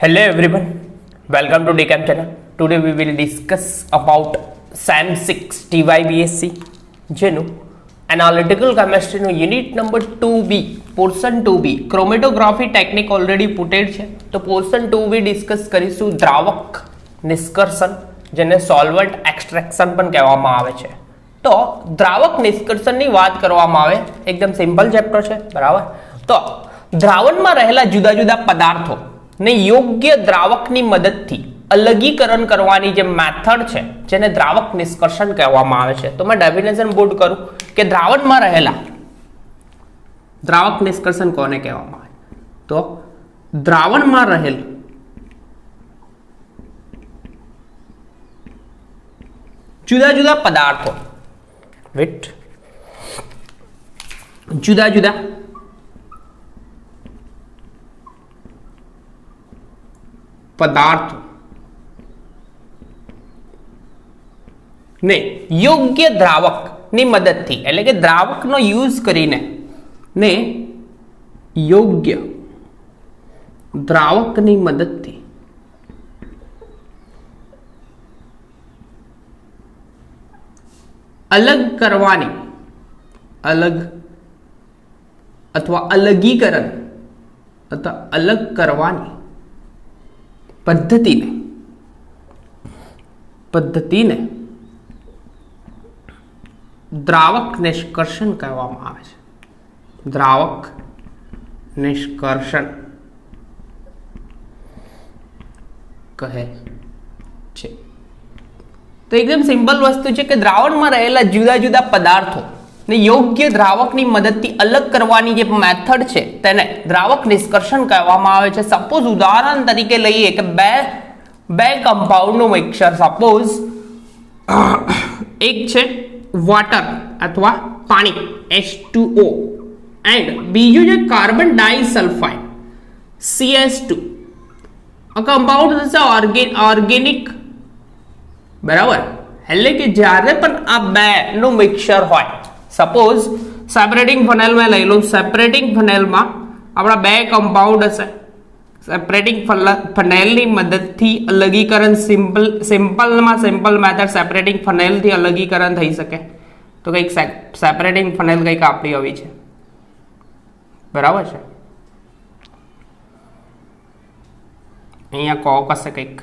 Hello everyone, welcome to DCAM channel. Today we will discuss about SAM 6 TYBSc જેનું analytical કેમેસ્ટ્રીનું unit number 2B portion 2B chromatography technique already putted છે. તો portion 2B discuss કરીશું દ્રાવક નિષ્કર્ષણ, જેને solvent extraction પણ કહેવામાં આવે છે. તો દ્રાવક નિષ્કર્ષણની વાત કરવામાં આવે, એકદમ સિમ્પલ ચેપ્ટર છે, બરાબર. તો દ્રાવણમાં રહેલા જુદા જુદા પદાર્થો ને યોગ્ય દ્રાવકની મદદથી અલગીકરણ કરવાની જે મેથડ છે, જેને દ્રાવક નિષ્કર્ષણ કહેવામાં આવે છે. તો મેં ડેફિનેશન બોર્ડ કરું કે દ્રાવણમાં રહેલા દ્રાવક નિષ્કર્ષણ કોને કહેવામાં આવે? તો દ્રાવણમાં રહેલ જુદા જુદા પદાર્થો જુદા જુદા પદાર્થો ને યોગ્ય દ્રાવક ની મદદથી, એટલે કે દ્રાવકનો યુઝ કરીને ને યોગ્ય દ્રાવકની મદદથી અલગ કરવાની, અલગ અથવા અલગીકરણ અથવા અલગ કરવાની પદ્ધતિને દ્રાવક નિષ્કર્ષણ કહેવામાં આવે છે. દ્રાવક નિષ્કર્ષણ કહે છે. તો એકદમ સિમ્પલ વસ્તુ છે કે દ્રાવણમાં રહેલા જુદા જુદા પદાર્થો ને યોગ્ય દ્રાવકની મદદથી અલગ કરવાની જે મેથડ છે, તેને દ્રાવક નિષ્કર્ષણ કહેવામાં આવે છે. સપોઝ ઉદાહરણ તરીકે લઈએ કે બે કમ્પાઉન્ડનું મિક્સર, સપોઝ એક છે વોટર અથવા પાણી H2O એન્ડ બીજું છે કાર્બન ડાઇસલ્ફાઇડ CS2. આ કમ્પાઉન્ડ થશે ઓર્ગેનિક, બરાબર. એટલે કે જ્યારે પણ આ બે નું મિક્સર હોય, સપોઝ સેપરેટિંગ ફનેલમાં લઈ લો, સેપરેટિંગ ફનેલમાં આપણા બે કમ્પાઉન્ડ હશે. સેપરેટિંગ ફનેલની મદદથી અલગીકરણ સિમ્પલ મેથડ સેપરેટિંગ ફનેલથી અલગીકરણ થઈ શકે. તો કંઈક સેપરેટિંગ ફનેલ કંઈક આપણી આવી છે, બરાબર છે. અહીંયા કોક હશે કંઈક,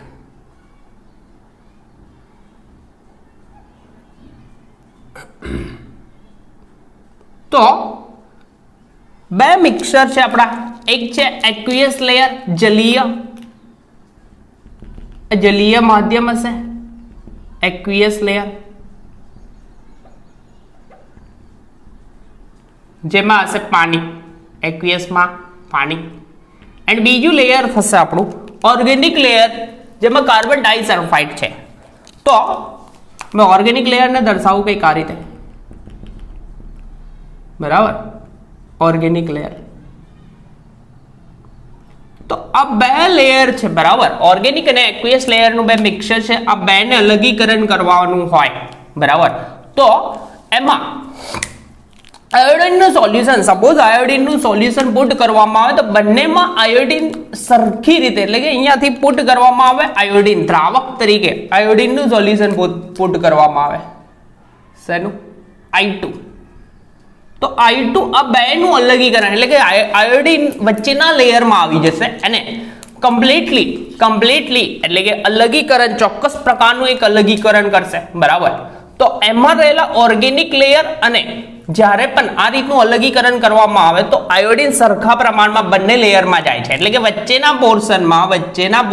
તો બે મિક્સર છે આપણા. એક છે એક્વિયસ લેયર, જલીય માધ્યમ હશે એક્વિયસ લેયર, જેમાં હશે પાણી, એક્વિયસમાં પાણી. એન્ડ બીજું લેયર થશે આપણું ઓર્ગેનિક લેયર, જેમાં કાર્બન ડાઇસલ્ફાઇડ છે. તો મેં ઓર્ગેનિક લેયરને દર્શાવું કંઈક આ રીતે, બરાબર. ઓર્ગેનિક લેયર, તો આ બે લેયર છે, બરાબર. ઓર્ગેનિક અને એક્વિયસ લેયરનું બે મિક્સર છે. આ બેને અલગીકરણ કરવાનું હોય, બરાબર. તો એમાં આયોડિનનું સોલ્યુશન, સપોઝ આયોડિનનું સોલ્યુશન પુટ કરવામાં આવે, તો બંનેમાં આયોડિન સરખી રીતે, એટલે કે અહીંયાથી પુટ કરવામાં આવે આયોડિન દ્રાવક તરીકે, આયોડિનનું સોલ્યુશન પુટ કરવામાં આવે. શેનું? I2. તો I2 આ બેનું અલગીકરણ, એટલે કે આયોડિન વચ્ચેના લેયરમાં આવી જશે અને કમ્પ્લીટલી એટલે કે અલગીકરણ, ચોક્કસ પ્રકારનું એક અલગીકરણ કરશે, બરાબર. તો એમાં રહેલા ઓર્ગેનિક લેયર અને જ્યારે પણ આ રીતનું અલગીકરણ કરવામાં આવે, તો આયોડિન સરખા પ્રમાણમાં બંને લેયરમાં જાય છે. એટલે કે વચ્ચેના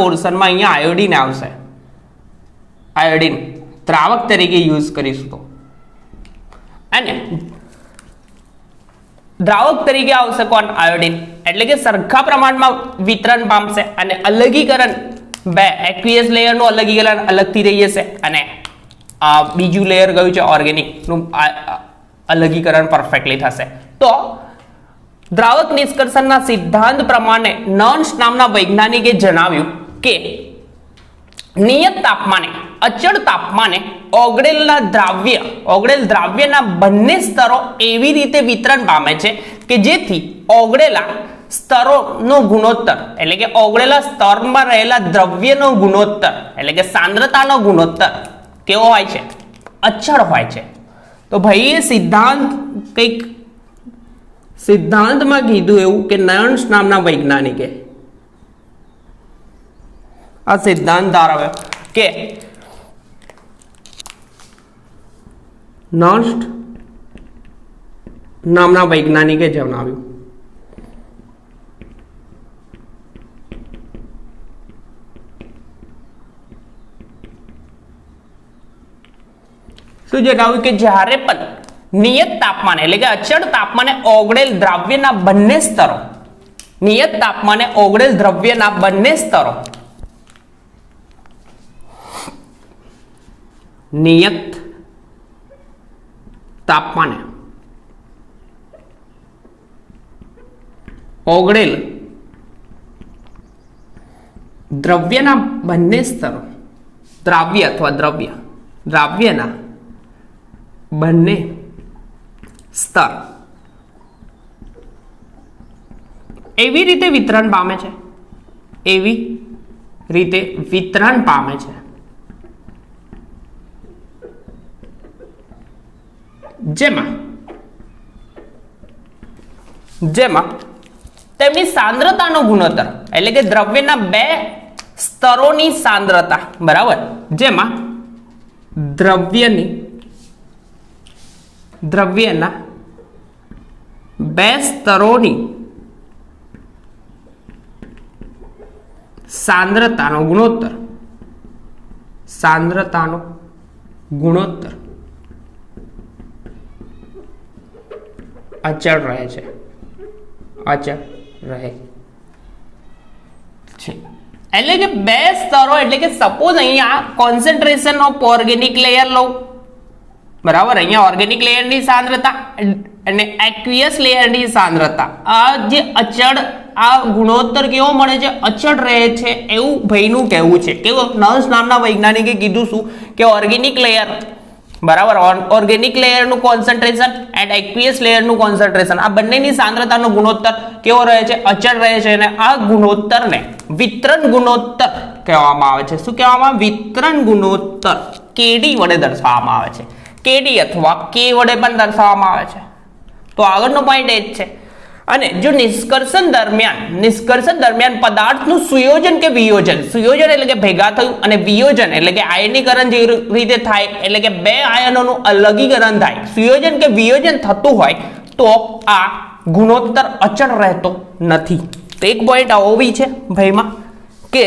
પોર્શનમાં અહીંયા આયોડિન આવશે. આયોડિન દ્રાવક તરીકે યુઝ કરીશું તો, અને દ્રાવક તરીકે આવશે કોણ? આયોડિન. એટલે કે સરખા પ્રમાણમાં વિતરણ પામશે અને અલગીકરણ, બે એક્વિયસ લેયરનું અલગીકરણ અલગથી રહી જશે અને બીજું લેયર ગયું છે ઓર્ગેનિકનું અલગીકરણ પરફેક્ટલી થશે. તો દ્રાવક નિષ્કર્ષણના સિદ્ધાંત પ્રમાણે નર્સ નામના વૈજ્ઞાનિકે જણાવ્યું કે નિયત તાપમાને, અચળ તાપમાને ઓગળેલ દ્રાવ્યના બંને સ્તરો એવી રીતે વિતરણ પામે છે કે જેથી ઓગળેલા સ્તરોનો ગુણોત્તર એટલે કે ઓગળેલા સ્તરમાં રહેલા દ્રવ્યનો ગુણોત્તર એટલે કે સાંદ્રતાનો ગુણોત્તર કેવો હોય છે? અચળ હોય છે. તો ભાઈ એ સિદ્ધાંત કંઈક સિદ્ધાંતમાં કીધું એવું કે નર્ન્સ નામના વૈજ્ઞાનિકે આ સિદ્ધાંત ધારાવ્યો કે નર્ન્સ નામના વૈજ્ઞાનિકે જણાવ્યું શું જણાવ્યું કે જ્યારે પણ નિયત તાપમાને એટલે કે અચળ તાપમાને ઓગળેલ દ્રવ્યના બંને સ્તરો નિયત તાપમાને ઓગળેલ દ્રવ્યના બંને સ્તરો નિયત તાપમાને ઓગળેલ દ્રવ્યના બંને સ્તરો દ્રાવ્ય અથવા દ્રાવ્યના બંને સ્તર એવી રીતે વિતરણ પામે છે જેમાં તેમની સાંદ્રતાનો ગુણોત્તર એટલે કે દ્રવ્યના બે સ્તરોની સાંદ્રતા બરાબર જેમાં દ્રવ્યના બે સ્તરોની સાંદ્રતાનો ગુણોત્તર અચળ રહે છે એટલે કે બે સ્તરો એટલે કે સપોઝ અહીંયા કોન્સન્ટ્રેશન ઓફ ઓર્ગેનિક લેયર લો બરાબર અહીંયા ઓર્ગેનિક લેયરની સાંદ્રતા અને એક્વિયસ લેયરની સાંદ્રતા આ જે અચળ આ ગુણોત્તર કેવો મળે છે? અચળ રહે છે એવું ભાઈનું કહેવું છે. કેવો? નર્સ નામના વૈજ્ઞાનિકે કીધું શું કે ઓર્ગેનિક લેયર બરાબર ઓર્ગેનિક લેયરનું કોન્સન્ટ્રેશન એન્ડ એક્વિયસ લેયરનું કોન્સન્ટ્રેશન આ બંનેની સાંદ્રતાનો ગુણોત્તર કેવો રહે છે? અચળ રહે છે. અને આ ગુણોત્તરને વિતરણ ગુણોત્તર કહેવામાં આવે છે. શું કહેવામાં? વિતરણ ગુણોત્તર કેડી વડે દર્શાવવામાં આવે છે. કેડી અથવા કે વડે પણ દર્શાવવામાં આવે છે. તો આગળનો પોઈન્ટ એ જ છે. અને જો નિષ્કર્ષણ દરમિયાન પદાર્થનું સુયોજન કે વિયોજન એટલે કે ભેગા થયું અને વિયોજન એટલે કે આયનીકરણ જે રીતે થાય એટલે કે બે આયનોનું અલગીકરણ થાય સુયોજન કે વિયોજન થતું હોય તો આ ગુણોત્તર અચળ રહેતો નથી. તો એક પોઈન્ટ આવો બી છે ભાઈમાં કે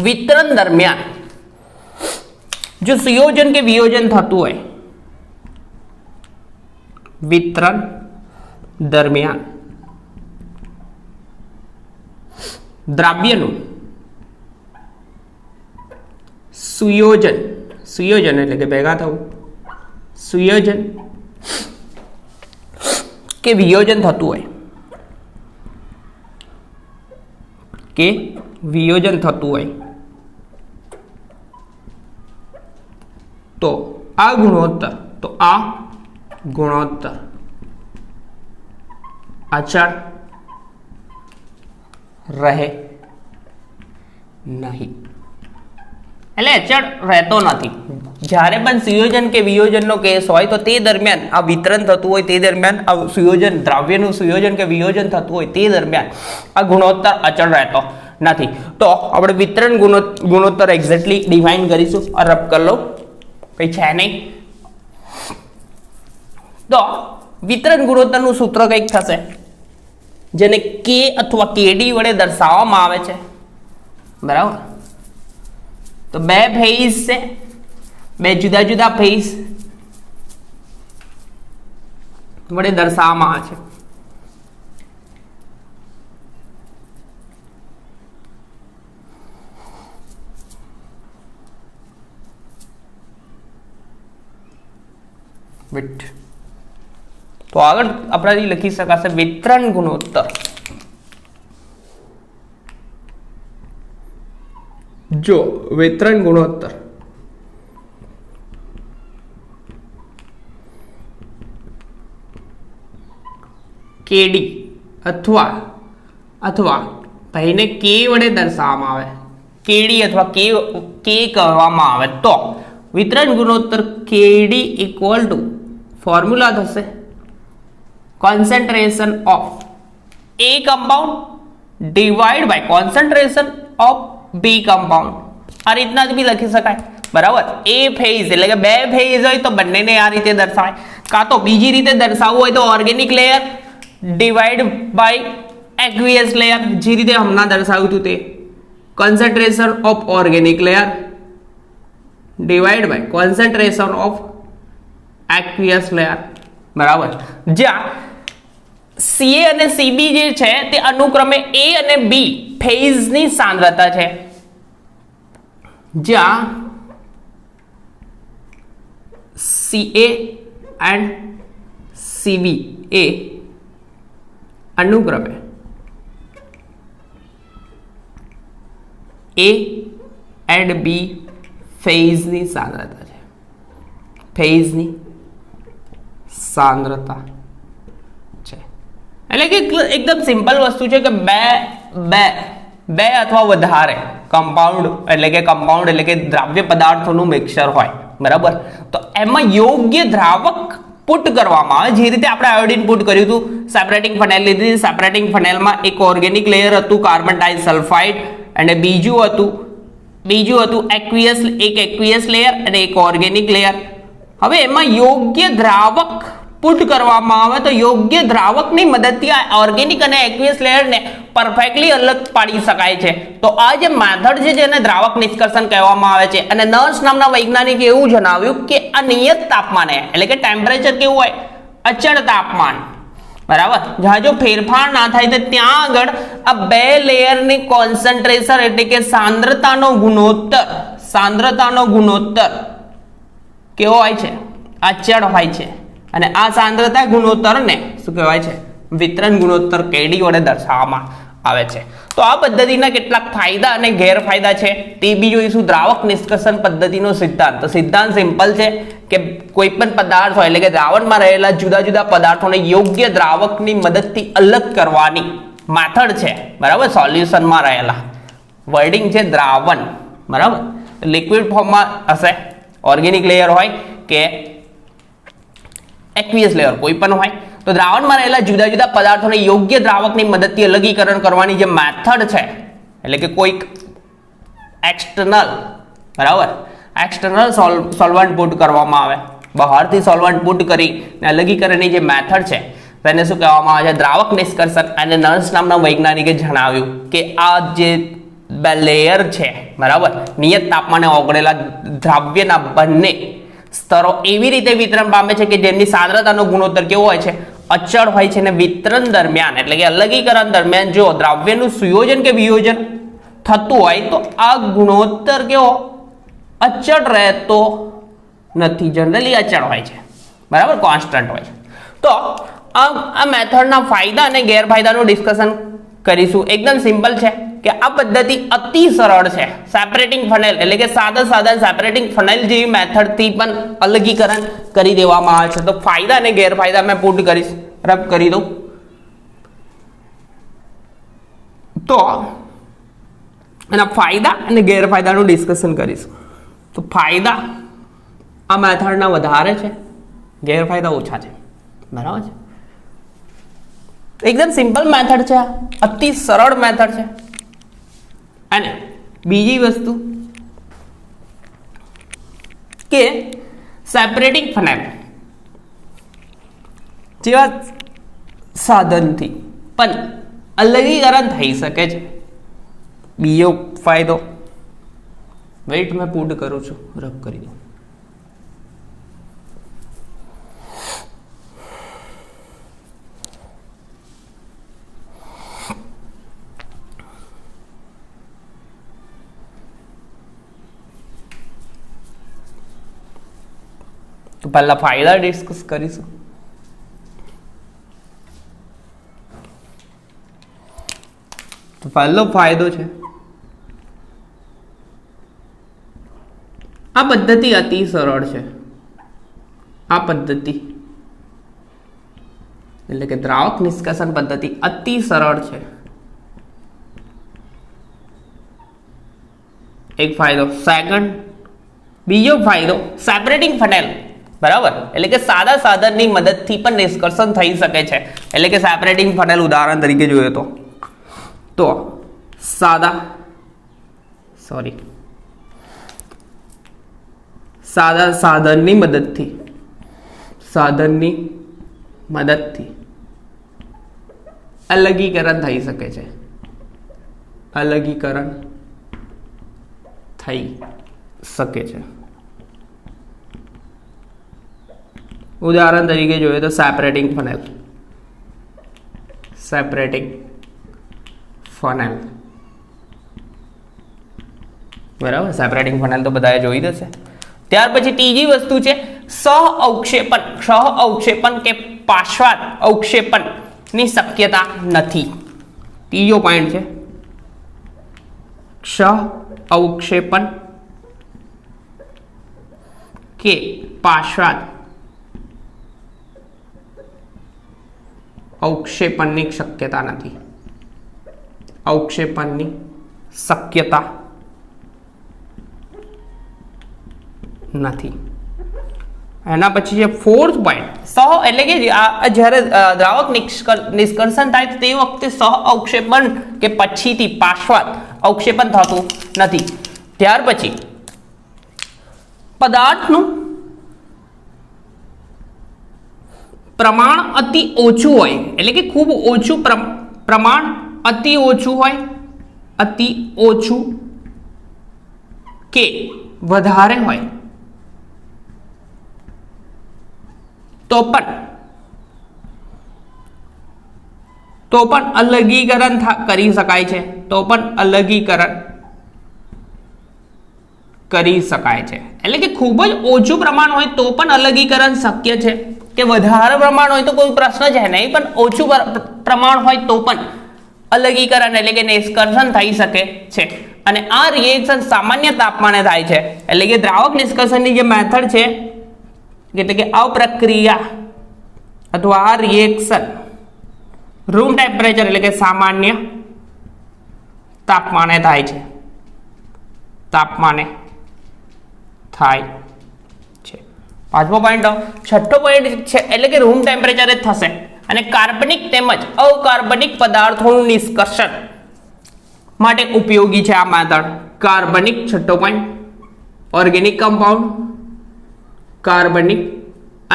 વિતરણ દરમિયાન જો સુયોજન કે વિયોજન થતું હોય વિતરણ દરમિયાન દ્રવ્યનું સુયોજન એટલે કે ભેગા થવું સુયોજન કે વિયોજન થતું હોય તો આ ગુણોત્તર અચળ રહે નહીં એટલે અચળ રહેતો નથી. જ્યારે પણ સુયોજન કે વિયોજનનો કેસ હોય તો તે દરમિયાન આ વિતરણ થતું હોય તે દરમિયાન આ સુયોજન દ્રવ્યનું સુયોજન કે વિયોજન થતું હોય તે દરમિયાન આ ગુણોત્તર અચળ રહેતો નથી. તો આપણે વિતરણ ગુણોત્તર એક્ઝેક્ટલી ડિફાઇન કરીશું. રબ કરી લો કઈ છે નહીં. તો વિતરણ ગુણોત્તરનું સૂત્ર કંઈક થશે જેને કે અથવા કેડી વડે દર્શાવવામાં આવે છે બરાબર. તો બે ફેઝ છે બે જુદા જુદા ફેઝ વડે દર્શાવવામાં આવે છે. તો આગળ આપણાથી લખી શકાશે વિતરણ ગુણોત્તર. જો વિતરણ ગુણોત્તર કેડી अथवा अथवा भाईने के वडे दर्शाववामां आवे, केडी अथवा के कहेवामां आवे तो वितरण गुणोत्तर केडी इक्वल टू फॉर्म्युला थशे concentration of A compound divided by concentration of B compound. આ રીતના જ બી લખી શકાય, બરાબર. એ ફેઝ એટલે કે બે ફેઝ હોય તો બંનેને આ રીતે દર્શાવાય, કાં તો બીજી રીતે દર્શાવવું હોય તો organic layer divide by aqueous layer, જે રીતે હમણાં દર્શાવ્યું હતું તે concentration of organic layer divided by concentration of aqueous layer, બરાબર. જ્યાં CA અને CB જે છે તે અનુક્રમે A અને B ફેઝની સાંદ્રતા છે, જ્યાં CA and CB એ અનુક્રમે A and B ફેઝની સાંદ્રતા છે, ફેઝની સાંદ્રતા છે. એટલે કે એકદમ સિમ્પલ વસ્તુ છે કે બે બે બે અથવા વધારે કમ્પાઉન્ડ એટલે કે દ્રાવ્ય પદાર્થોનું મિક્સચર હોય, બરાબર. તો એમાં યોગ્ય દ્રાવક પુટ કરવામાં આવે, જે રીતે આપણે આયોડિન પુટ કર્યું હતું, સેપરેટિંગ ફનેલ લીધી, સેપરેટિંગ ફનેલમાં એક ઓર્ગેનિક લેયર હતું કાર્બન ડાઇસલ્ફાઇડ અને બીજું હતું એક્વિયસ લેયર અને એક ઓર્ગેનિક લેયર. હવે એમાં યોગ્ય દ્રાવક પુટ કરવામાં આવે તો યોગ્ય દ્રાવકની મદદથી આ ઓર્ગેનિક અને એક્વિયસ લેયરને પરફેક્ટલી અલગ પાડી શકાય છે. તો આ જે મેથડ છે જેને દ્રાવક નિષ્કર્ષણ કહેવામાં આવે છે, અને નર્સ નામના વૈજ્ઞાનિકે એવું જણાવ્યું કે આ નિયત તાપમાને એટલે કે ટેમ્પરેચર કેવું હોય, અચળ તાપમાન, બરાબર, જ્યાં જો ફેરફાર ના થાય તો ત્યાં આગળ આ બે લેયરની કોન્સન્ટ્રેશન એટલે કે સાંદ્રતાનો ગુણોત્તર કેવો હોય છે, અચળ હોય છે. અને આ સાંદ્રતા ગુણોત્તરને શું કહેવાય છે, વિતરણ ગુણોત્તર કેડી વડે દર્શાવવામાં આવે છે. તો આ પદ્ધતિના કેટલાક ફાયદા અને ગેરફાયદા છે તે બી જોઈશું. દ્રાવક નિષ્કર્ષણ પદ્ધતિનો સિદ્ધાંત, તો સિદ્ધાંત સિમ્પલ છે કે કોઈ પણ પદાર્થ હોય એટલે કે દ્રાવણમાં રહેલા જુદા જુદા પદાર્થોને યોગ્ય દ્રાવકની મદદથી અલગ કરવાની મેથડ છે, બરાબર. સોલ્યુશનમાં રહેલા વર્ડિંગ છે દ્રાવણ, બરાબર. લિક્વિડ ફોર્મમાં હશે, ઓર્ગેનિક લેયર હોય કે એક્વિયસ લેયર કોઈ પણ હોય, તો દ્રાવણમાં રહેલા જુદા જુદા પદાર્થોને યોગ્ય દ્રાવકની મદદથી અલગીકરણ કરવાની જે મેથડ છે, એટલે કે કોઈક એક્સટર્નલ, બરાબર, એક્સટર્નલ સોલ્વન્ટ પુટ કરવામાં આવે, બહારથી સોલ્વન્ટ પુટ કરીને અલગીકરણની જે મેથડ છે તેને શું કહેવામાં આવે છે, દ્રાવક નિષ્કર્ષણ. અને નર્સ નામના વૈજ્ઞાનિકે જણાવ્યું કે આ જે બે લેયર છે, બરાબર, નિયત તાપમાને ઓગળેલા દ્રાવ્યના બંને સ્તરો એવી રીતે વિતરણ પામે છે કે જેમની સાંદ્રતાનો ગુણોત્તર કેવો હોય છે, અચળ હોય છે. અને વિતરણ દરમિયાન એટલે કે અલગીકરણ દરમિયાન જો દ્રાવ્યનું સુયોજન કે વિયોજન થતું હોય તો આ ગુણોત્તર કેવો, અચળ રહેતો નથી, જનરલી અચળ હોય છે, બરાબર, કોન્સ્ટન્ટ હોય છે. તો આ મેથડના ફાયદા અને ગેરફાયદાનું ડિસ્કશન કરીશું. એકદમ સિમ્પલ છે કે આ પદ્ધતિ અતિ સરળ છે. સેપરેટિંગ ફનેલ એટલે કે સાદા સેપરેટિંગ ફનેલ જેવી મેથડથી પણ અલગીકરણ કરી દેવામાં આવે છે. તો ફાયદા અને ગેરફાયદા મેં પુટ કરીશ, રબ કરી દઉં. તો એના ફાયદા અને ગેરફાયદાનું ડિસ્કશન કરીશું. તો ફાયદા આ મેથડના વધારે છે, ગેરફાયદા ઓછા છે, બરાબર છે. એકદમ સિમ્પલ મેથડ છે, અતિ સરળ મેથડ છે. અને બીજી વસ્તુ કે સેપરેટિંગ ફનેલ જેવા સાધનથી પણ અલગીકરણ થઈ શકે છે. બીજો ફાયદો, વેઇટ મેં પુટ કરું છું, રબ કરી દઉં. તો પહેલા ફાયદા ડિસ્કસ કરીશું. તો પહેલો ફાયદો છે, આ પદ્ધતિ અતિ સરળ છે. આ પદ્ધતિ એટલે કે દ્રાવક નિષ્કર્ષણ પદ્ધતિ અતિ સરળ છે. એક ફાયદો. સેકન્ડ, બીજો ફાયદો સેપરેટિંગ ફનેલ, બરાબર, એટલે કે સાદા સાધનની મદદથી પણ નિષ્કર્ષણ થઈ શકે છે. એટલે કે સેપરેટિંગ ફનેલ ઉદાહરણ તરીકે જોઈએ તો સાદા સાધનની મદદથી અલગીકરણ થઈ શકે છે. ઉદાહરણ તરીકે જોઈએ તો સેપરેટિંગ ફનેલ, બરાબર. સેપરેટિંગ ફનેલ તો બધાએ જોઈ જશે. ત્યાર પછી ત્રીજી વસ્તુ છે સહ અવક્ષેપણ કે પાર્શ્વાદ અવક્ષેપણ ની શક્યતા નથી. ત્રીજો પોઈન્ટ છે સહ અવક્ષેપણ કે પાર્શ્વાદ અવક્ષેપણની શક્યતા નથી. એના પછી છે ફોર્થ પોઈન્ટ એટલે કે જ્યારે દ્રાવક નિષ્કર્ષણ થાય તે વખતે સહ અવક્ષેપણ કે પછીથી પાર્શ્વાદ અવક્ષેપણ થતું નથી. ત્યાર પછી પદાર્થનું પ્રમાણ અતિ ઓછું હોય, એટલે કે ખૂબ ઓછું પ્રમાણ, અતિ ઓછું કે વધારે હોય તો પણ અલગીકરણ કરી શકાય છે. એટલે કે ખૂબ જ ઓછું પ્રમાણ હોય તો પણ અલગીકરણ શક્ય છે, કે વધારે પ્રમાણ હોય તો કોઈ પ્રશ્ન છે નહીં, પણ ઓછું પ્રમાણ હોય તો પણ અલગીકરણ એટલે કે નિષ્કર્ષણ થઈ શકે છે. અને આ રિએક્શન સામાન્ય તાપમાને થાય છે. એટલે કે દ્રાવક નિષ્કર્ષણની જે મેથડ છે, એટલે કે આ પ્રક્રિયા અથવા આ રિએક્શન રૂમ ટેમ્પરેચર એટલે કે સામાન્ય તાપમાને થાય છે. પાંચમો પોઈન્ટ. છઠ્ઠો પોઈન્ટ છે એટલે કે રૂમ ટેમ્પરેચર જ થશે. અને કાર્બનિક તેમજ અકાર્બનિક પદાર્થોનું નિષ્કર્ષણ માટે ઉપયોગી છે આ મેથડ. કાર્બનિક, છઠ્ઠો પોઈન્ટ, ઓર્ગેનિક કમ્પાઉન્ડ, કાર્બનિક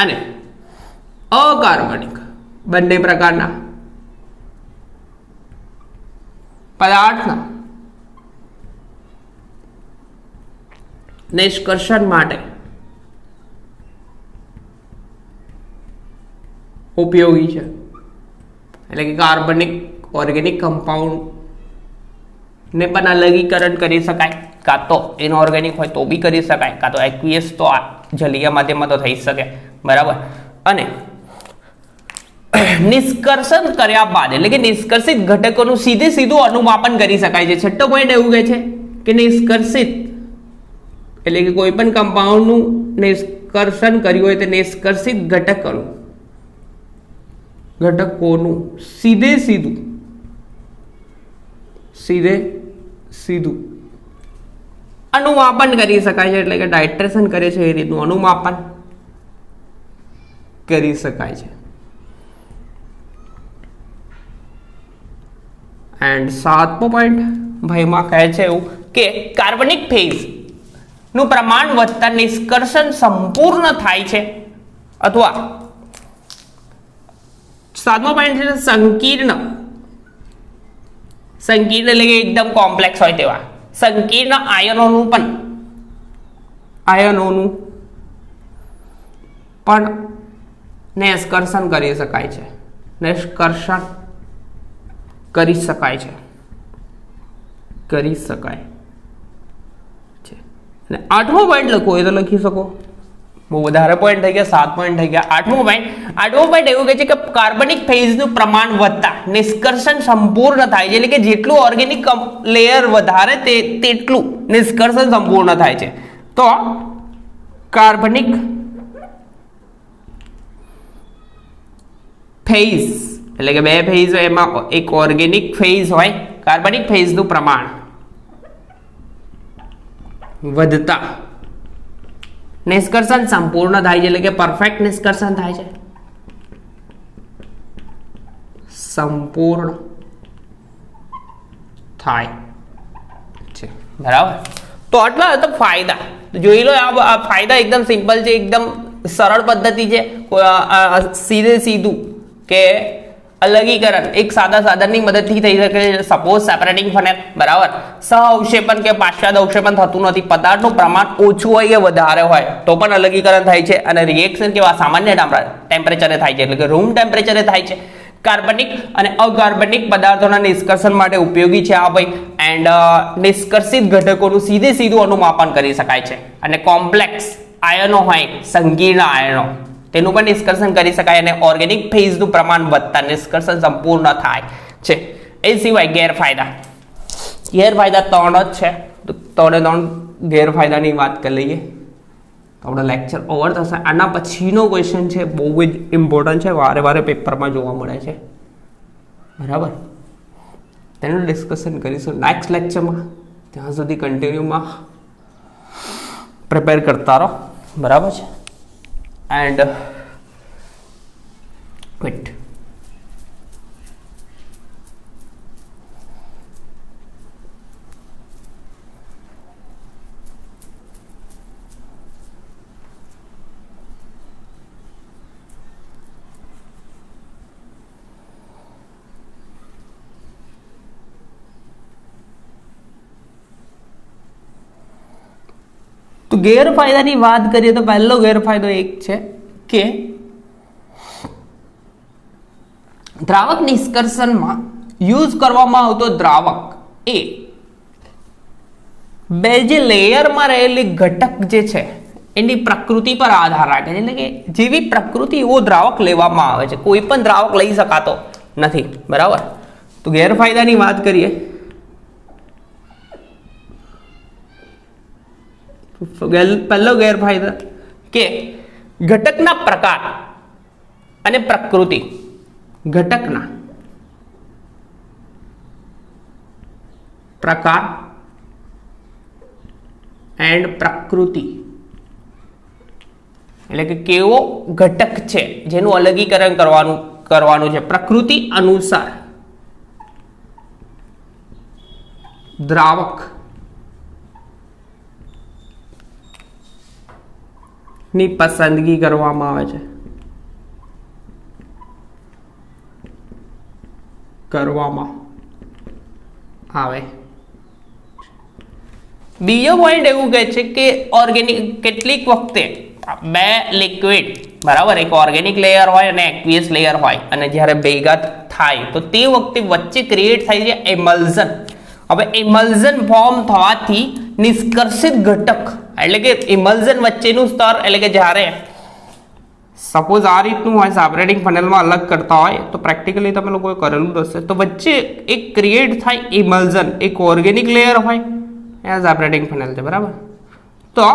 અને અકાર્બનિક બંને પ્રકારના પદાર્થના નિષ્કર્ષણ માટે ઉપયોગી છે. એટલે કે કાર્બનિક, ઓર્ગેનિક કમ્પાઉન્ડ ને પણ અલગીકરણ કરી શકાય, કાં તો ઇનઓર્ગેનિક હોય તો બી કરી શકાય, કાં તો એક્વિયસ તો જલીય માધ્યમમાં તો થઈ શકે, બરાબર. અને નિષ્કર્ષણ કર્યા બાદ એટલે કે નિષ્કર્ષિત ઘટકોનું સીધું અનુમાપન કરી શકાય છે. છઠ્ઠો પોઈન્ટ એવું કહે છે કે નિષ્કર્ષિત એટલે કે કોઈ પણ કમ્પાઉન્ડનું નિષ્કર્ષણ કર્યું હોય તે નિષ્કર્ષિત ઘટકોનું સીધું અનુમાપન કરી શકાય છે. એટલે કે ટાઇટ્રેશન કરે છે એ રીતનું અનુમાપન કરી શકાય છે. એન્ડ સાતમો પોઈન્ટ ભાઈમાં કહે છે એવું કે કાર્બનિક ફેઝ નું પ્રમાણ વધતા નિષ્કર્ષણ સંપૂર્ણ થાય છે, અથવા સાતમો પોઈન્ટ છે સંકીર્ણ એટલે કે એકદમ કોમ્પ્લેક્સ હોય તેવા સંકીર્ણ આયનોનું પણ નિષ્કર્ષણ કરી શકાય છે. અને આઠમો પોઈન્ટ લખો એ તો લખી શકો, બહુ વધારે પોઈન્ટ થઈ ગયા, 7 પોઈન્ટ થઈ ગયા. આઠમો પોઈન્ટ એવું કહે છે કે કાર્બનિક ફેઝનું પ્રમાણ વધતા નિષ્કર્ષણ સંપૂર્ણ થાય છે. એટલે કે જેટલું ઓર્ગેનિક લેયર વધારે તેટલું નિષ્કર્ષણ સંપૂર્ણ થાય છે. તો કાર્બનિક ફેઝ એટલે કે બે ફેઝ હોય એમાં એક ઓર્ગેનિક ફેઝ હોય, કાર્બનિક ફેઝનું પ્રમાણ વધતા નિષ્કર્ષણ સંપૂર્ણ થાય છે, એટલે કે પરફેક્ટ નિષ્કર્ષણ થાય છે, સંપૂર્ણ થાય છે, બરાબર। તો આટલા તો ફાયદા જોઈ લો। આ ફાયદા એકદમ સિમ્પલ છે, એકદમ સરળ પદ્ધતિ છે, સીધે સીધું કે અલગીકરણ એક સાદા સાધનની મદદથી થઈ શકે છે। સપોઝ સેપરેટિંગ ફનેલ, બરાબર, સહ અવક્ષેપણ કે પાશ્ચાદ અવક્ષેપણ થતું નથી, પદાર્થનું પ્રમાણ ઓછું હોય કે વધારે હોય તો પણ અલગીકરણ થાય છે, અને રિએક્શન કેવા સામાન્ય ટેમ્પરેચરે થાય છે, એટલે કે રૂમ ટેમ્પરેચરે થાય છે। કાર્બનિક અને અકાર્બનિક પદાર્થોના નિષ્કર્ષણ માટે ઉપયોગી છે આ ભાઈ, એન્ડ નિષ્કર્ષિત ઘટકોનું સીધે સીધું અનુમાપન કરી શકાય છે, અને કોમ્પ્લેક્સ આયનો હોય, સંકીર્ણ આયનો, તેનું પણ નિષ્કર્ષણ કરી શકાય, અને ઓર્ગેનિક ફેઝનું પ્રમાણ વધતા નિષ્કર્ષણ સંપૂર્ણ થાય છે। એ સિવાય ગેરફાયદા ત્રણ જ છે, તો ત્રણ ગેરફાયદાની વાત કરી લઈએ તો આપણો લેક્ચર ઓવર થશે। આના પછીનો ક્વેશ્ચન છે, બહુ જ ઇમ્પોર્ટન્ટ છે, વારે વારે પેપરમાં જોવા મળે છે, બરાબર, તેનું ડિસ્કશન કરીશું નેક્સ્ટ લેક્ચરમાં। ત્યાં સુધી કન્ટિન્યુમાં પ્રિપેર કરતા રહો, બરાબર છે, એન્ડ ક્વિટ। તો ગેરફાયદાની વાત કરીએ તો પહેલો ગેરફાયદો એક છે કે દ્રાવક નિષ્કર્ષણમાં યુઝ કરવામાં આવતો દ્રાવક એ બે જે લેયરમાં રહેલી ઘટક જે છે એની પ્રકૃતિ પર આધાર રાખે છે, એટલે કે જેવી પ્રકૃતિ એવો દ્રાવક લેવામાં આવે છે, કોઈ પણ દ્રાવક લઈ શકાતો નથી, બરાબર। તો ગેરફાયદાની વાત કરીએ પહેલો ગેરફાયદા કે ઘટકના પ્રકાર અને પ્રકૃતિ, ઘટકના પ્રકાર એન્ડ પ્રકૃતિ એટલે કે કેવો ઘટક છે જેનું અલગીકરણ કરવાનું છે, પ્રકૃતિ અનુસાર દ્રાવક ની પસંદગી કરવામાં આવે છે, બીજો પોઈન્ટ એવું કહે છે કે ઓર્ગેનિક કેટલીક વખતે બે લિક્વિડ, બરાબર, એક ઓર્ગેનિક લેયર હોય અને એક્વિયસ લેયર હોય, અને જ્યારે ભેગા થાય તો તે વખતે વચ્ચે ક્રિએટ થાય છે એમલ્ઝન। હવે એમલ્ઝન ફોર્મ થવાથી નિષ્કર્ષિત ઘટક એટલે કે ઇમલ્ઝન વચ્ચેનું સ્તર, એટલે કે જ્યારે સપોઝ આ રીતનું હોય, સેપરેટિંગ ફનેલમાં અલગ કરતા હોય તો પ્રેક્ટિકલી તમે લોકોએ કરેલું હશે, તો વચ્ચે એક ક્રિએટ થાય ઇમલ્ઝન, એક ઓર્ગેનિક લેયર હોય, એ સેપરેટિંગ ફનેલ છે, બરાબર। તો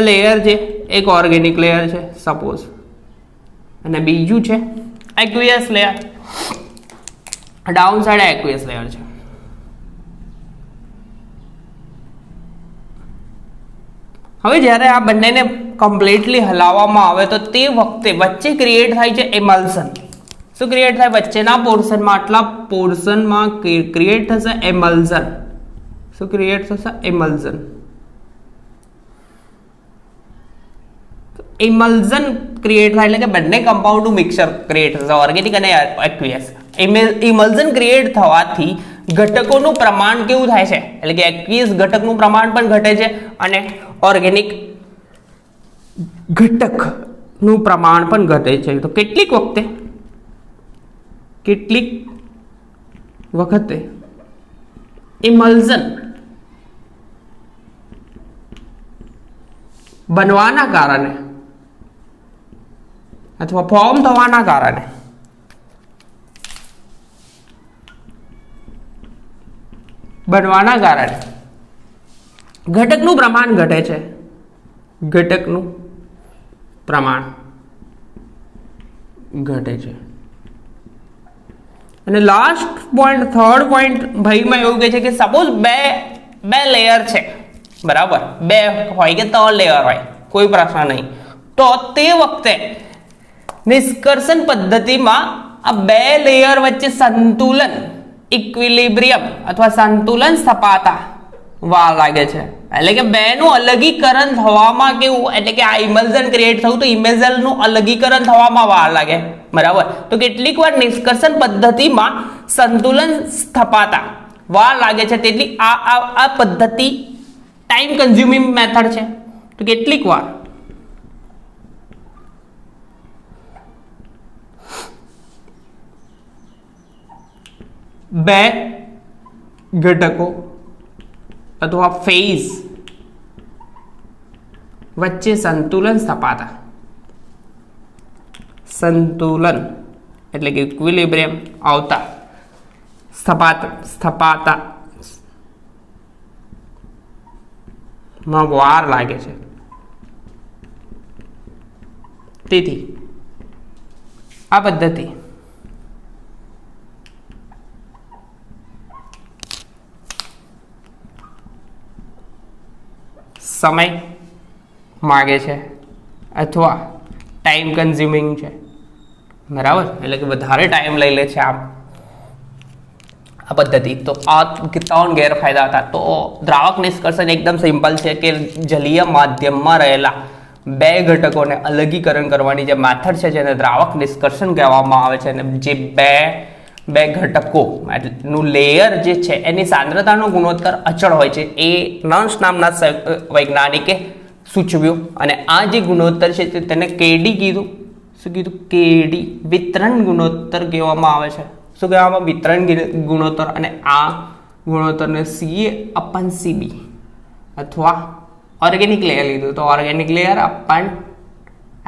લેયર છે એક ઓર્ગેનિક લેયર છે સપોઝ, અને બીજું છે aqueous layer, down side aqueous layer છે। હવે જ્યારે આ બંનેને કમ્પ્લીટલી હલાવવામાં આવે તો તે વખતે વચ્ચે ક્રિએટ થાય છે એમલ્સન। શું ક્રિએટ થાય? વચ્ચેના પોર્શનમાં, આટલા પોર્શનમાં ક્રિએટ થશે એમલ્સન। શું ક્રિએટ થશે? એમલ્સન। ઇમલ્ઝન ક્રિએટ થાય એટલે કે બંને કમ્પાઉન્ડનું મિક્સર ક્રિએટ થશે, ઓર્ગેનિક અને એક્વિયસ। ઇમલ્ઝન ક્રિએટ થવાથી ઘટકોનું પ્રમાણ કેવું થાય છે, એટલે કે એક્વિયસ ઘટકનું પ્રમાણ પણ ઘટે છે અને ઓર્ગેનિક ઘટકનું પ્રમાણ પણ ઘટે છે। તો કેટલીક વખતે ઇમલ્ઝન બનવાના કારણે અથવા ફોર્મ થવાના કારણે ઘટકનું પ્રમાણ ઘટે છે, ઘટકનું પ્રમાણ ઘટે છે. અને લાસ્ટ પોઈન્ટ, થર્ડ પોઈન્ટ ભાઈમાં એવું કહે છે કે સપોઝ બે લેયર છે, બરાબર, 2 હોય કે 3 લેયર હોય, કોઈ પ્રશ્ન નહીં, તો તે વખતે નિષ્કર્ષણ પદ્ધતિમાં આ 2 લેયર વચ્ચે સંતુલન, ઇક્વિલિબ્રિયમ અથવા સંતુલન સ્થપાતા વાર લાગે છે. એટલે કે 2 નું અલગીકરણ થવામાં કેવું, એટલે કે આ ઇમલ્ઝન ક્રિએટ થયું તો ઇમલ્ઝન નું અલગીકરણ થવામાં વાર લાગે, બરાબર. તો કેટલીક વાર નિષ્કર્ષણ પદ્ધતિમાં સંતુલન સ્થપાતા વાર લાગે છે, તેથી આ પદ્ધતિ ટાઈમ કન્ઝ્યુમિંગ મેથડ છે. તો કેટલીક વાર બે ઘટકો અથવા ફેઝ વચ્ચે સંતુલન સ્થપાતા, સંતુલન એટલે કે ઇક્વિલિબ્રિયમ આવતા, સ્થપાતા માં વાર લાગે છે. તેથી આ પદ્ધતિ સમય માગે છે અથવા ટાઈમ કન્ઝ્યુમિંગ છે, બરાબર. એટલે કે વધારે ટાઈમ લઈ લે છે આ પદ્ધતિ. તો આ 3 ગેરફાયદા હતા. તો દ્રાવક નિષ્કર્ષણ એકદમ સિમ્પલ છે કે જલીય માધ્યમમાં રહેલા 2 ઘટકોને અલગીકરણ કરવાની જે મેથડ છે જેને દ્રાવક નિષ્કર્ષણ કહેવામાં આવે છે. અને જે બે ઘટકોનું લેયર જે છે એની સાંદ્રતાનો ગુણોત્તર અચળ હોય છે, એ નન્સ નામના વૈજ્ઞાનિકે સૂચવ્યું. અને આ જે ગુણોત્તર છે તેને કેડી કીધું. શું કીધું? કેડી, વિતરણ ગુણોત્તર કહેવામાં આવે છે. શું કહેવામાં? વિતરણ ગુણોત્તર. અને આ ગુણોત્તરને CA/CB અથવા ઓર્ગેનિક લેયર લીધું તો ઓર્ગેનિક લેયર અપન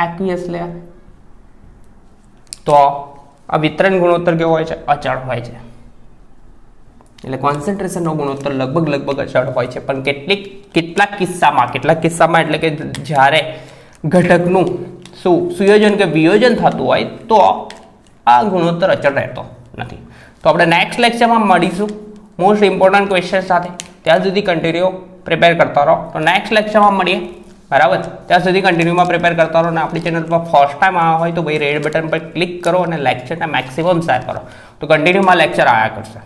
એક્વિયસ લેયર. તો આ વિતરણ ગુણોત્તર કેવો હોય છે? અચળ હોય છે. એટલે કોન્સન્ટ્રેશનનો ગુણોત્તર લગભગ અચળ હોય છે. પણ કેટલાક કિસ્સામાં એટલે કે જ્યારે ઘટકનું સુયોજન કે વિયોજન થતું હોય તો આ ગુણોત્તર અચળ રહેતો નથી. તો આપણે નેક્સ્ટ લેક્ચરમાં મળીશું મોસ્ટ ઇમ્પોર્ટન્ટ ક્વેશ્ચન સાથે. ત્યાં સુધી કન્ટિન્યુ પ્રિપેર કરતા રહો. તો નેક્સ્ટ લેક્ચરમાં મળીએ, બરાબર. ત્યાં સુધી કન્ટિન્યુમાં પ્રિપેર કરતા રહો. અને આપણી ચેનલ પર ફર્સ્ટ ટાઈમ આવ્યા હોય તો ભાઈ રેડ બટન પર ક્લિક કરો અને લેક્ચરને મેક્સિમમ શેર કરો, તો કન્ટિન્યુમાં લેક્ચર આવ્યા કરશે.